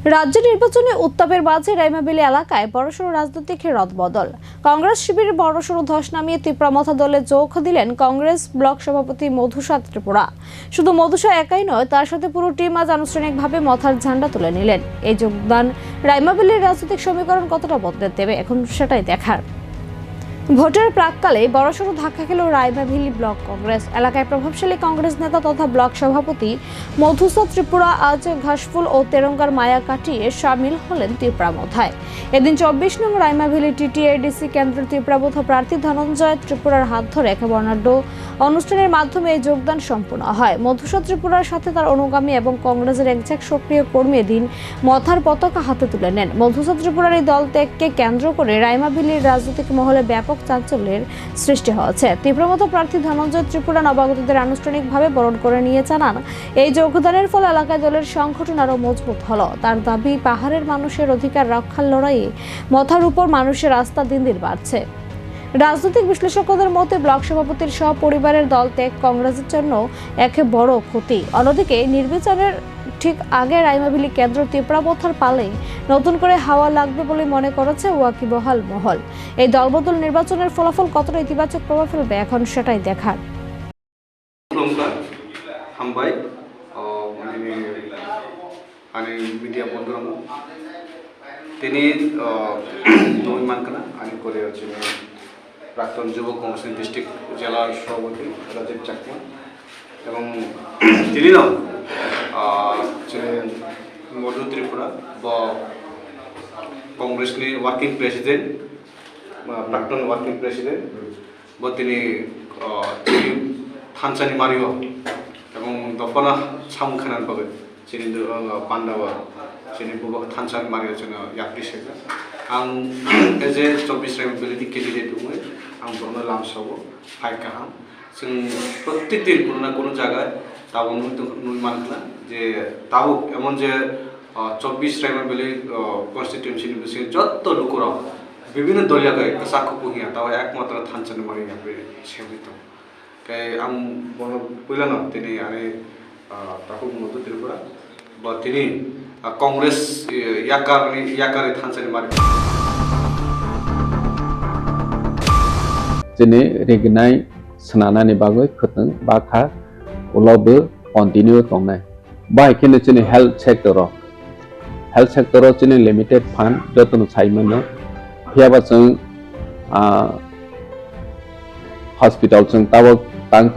রাজ্য নির্বাচনে উত্তাপের মাঝে রাইমাবিলি এলাকায় বড়সড় রাজনৈতিক রদবদল। কংগ্রেস শিবিরের বড়সড় ধস নামিয়ে তীব্রমাথা দলে যোগ দিলেন কংগ্রেস ব্লক সভাপতি মধুসা ত্রিপুরা। শুধু মধুসা একাই নয়, তার সাথে পুরো টিম আজ আনুষ্ঠানিকভাবে মাথার ঝান্ডা তুলে নিলেন। এই যোগদান রাইমাবিলির রাজনৈতিক সমীকরণ কতটা বদলে দেবে, এখন সেটাই দেখার। ভোটের প্রাককালে বড়সড় ধাক্কা খেল রাইমাভিলি ব্লক কংগ্রেস এলাকায়। প্রভাবশালী কংগ্রেস নেতা তথা ব্লক সভাপতি মধুসা ত্রিপুরা আজ ঘাসফুল ও তেরঙ্গার মায়া কাটিয়ে সামিল হলেন তীব্রামথায়। এদিন 24 নং রাইমাভিলি টিটিএডিসি কেন্দ্রের তীব্রামথা প্রার্থী ধনঞ্জয় ত্রিপুরার হাত ধরে এক বর্ণাঢ্য অনুষ্ঠানের মাধ্যমে এই যোগদান সম্পন্ন হয়। মধুসা ত্রিপুরার সাথে তার অনুগামী এবং কংগ্রেসের একঝাক সক্রিয় কর্মী এদিন মথার পতাকা হাতে তুলে নেন। মধুসা ত্রিপুরার এই দল ত্যাগকে কেন্দ্র করে রাইমাভিলির রাজনৈতিক মহলে ব্যাপক চাঞ্চল্যের সৃষ্টি হয়েছে। তীব্রমথা প্রার্থী ধনঞ্জয় ত্রিপুরা নবাগতদের আনুষ্ঠানিকভাবে বরণ করে নিয়ে জানান, এই যোগদানের ফলে এলাকায় দলের সংগঠন আরো মজবুত হলো। তার দাবি, পাহাড়ের মানুষের অধিকার রক্ষার লড়াইয়ে মথার উপর মানুষের আস্থা দিন দিন বাড়ছে। রাজনৈতিক বিশ্লেষকদের মতে ব্লক সভাপতির সহ পরিবারের দল ত্যাগ কংগ্রেসের জন্য এক বড় ক্ষতি। অন্যদিকে নির্বাচনের ঠিক আগে রাইমাভিলি কেন্দ্র তীব্রামথার পালে নতুন করে হাওয়া লাগবে বলে মনে করেছে ওয়াকিবহাল মহল। এই দলবদল নির্বাচনের ফলাফল কতটা ইতিবাচক প্রভাব ফেলবে, এখন সেটাই দেখার। প্রাক্তন যুব কংগ্রেস ডিস্ট্রিক্ট জেলার সভাপতি রাজীব চাকমা এবং তিনি মধু ত্রিপুরা বা কংগ্রেসनि ওয়ার্কিং প্রেসিডেন্ট প্রাক্তন ওয়ার্কিং প্রেসিডেন্ট বা তিনি थानसानि मारियो এবং দফনা সামখানার বাগে যিনি পান্ডাবা যিনি বুবা थानसानि मारियो जोङो याप्रिसेगा आं एज ए 24 राइमाभिलिनि केन्डिडेट दङ आं बरनो लामसावो फाइट गाहाम जों प्रत्येक दिन কোনো না কোনো জায়গায় তাও নুই মানলা যে তাও এমন যে 24 রাইমাভিলি কনস্টিটিউয়েন্সিनि বিষয়ে যত লোকরা বিভিন্ন দলীয়কে সাকু পুহিয়া তাও একমাত্র थानसानि मारिया बे सेवित kayak ang bono pulang tini ane tahu mutu Tripura buat tini kongres yakar थानसानि mari jene regnai senana ni bagai keteng bakha ulobe continue tongnai bai kene jene health sector jene limited fund jotun saimano hiaba jeng hospital jeng tawo tang